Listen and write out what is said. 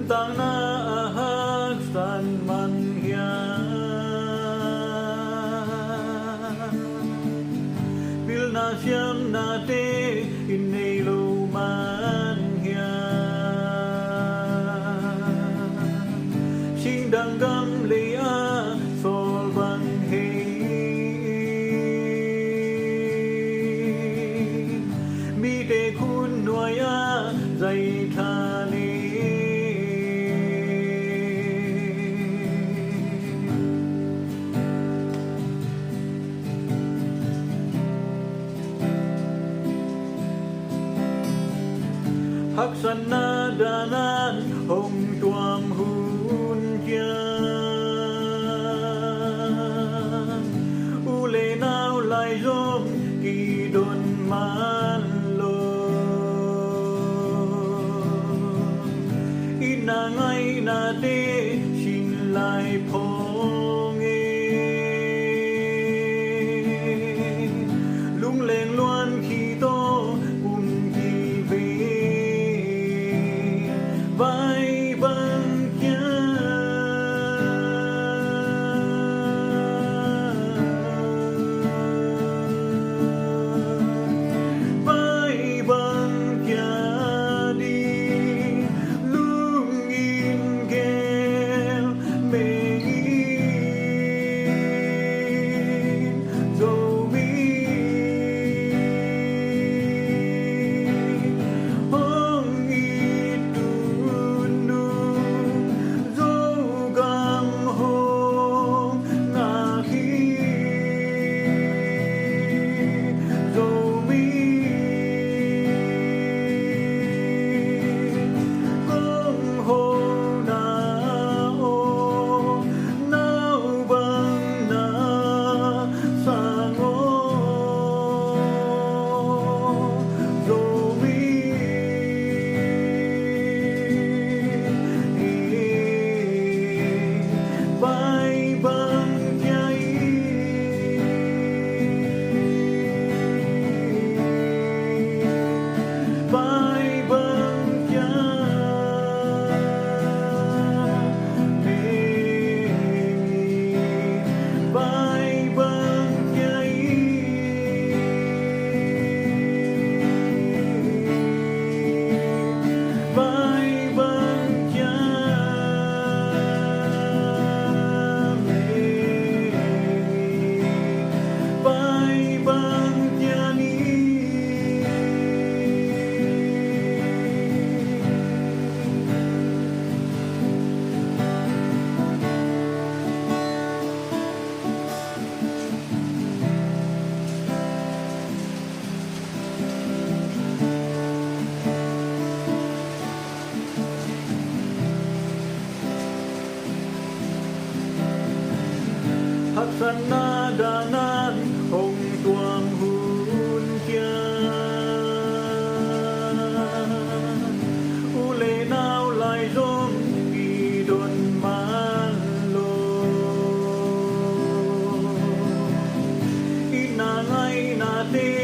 tang na ahak san man pil na siam na te in nei lo man sing dang gam le a sol ban he mi te kun nuai a dai tha ni hắc san na danan hồng tuam hun kia u le nao lai zom kỳ don man lo ina ngai na te xin lai phong e lung leng loan khi to cùng kỳ về vai bằng kia vai bằng kia đi lung in ghel mê dầu mi hong ít tu nu dầu gang hong ngà khi dầu mi công hồ na ô nao bằng na sang ô dầu mi vai bằng cái vai bằng cái vai bằng cái vai bằng vai bằng ni hắc san na danan hồng tuam hun kia u le nao lai zom kỳ don man lo ina ngai na te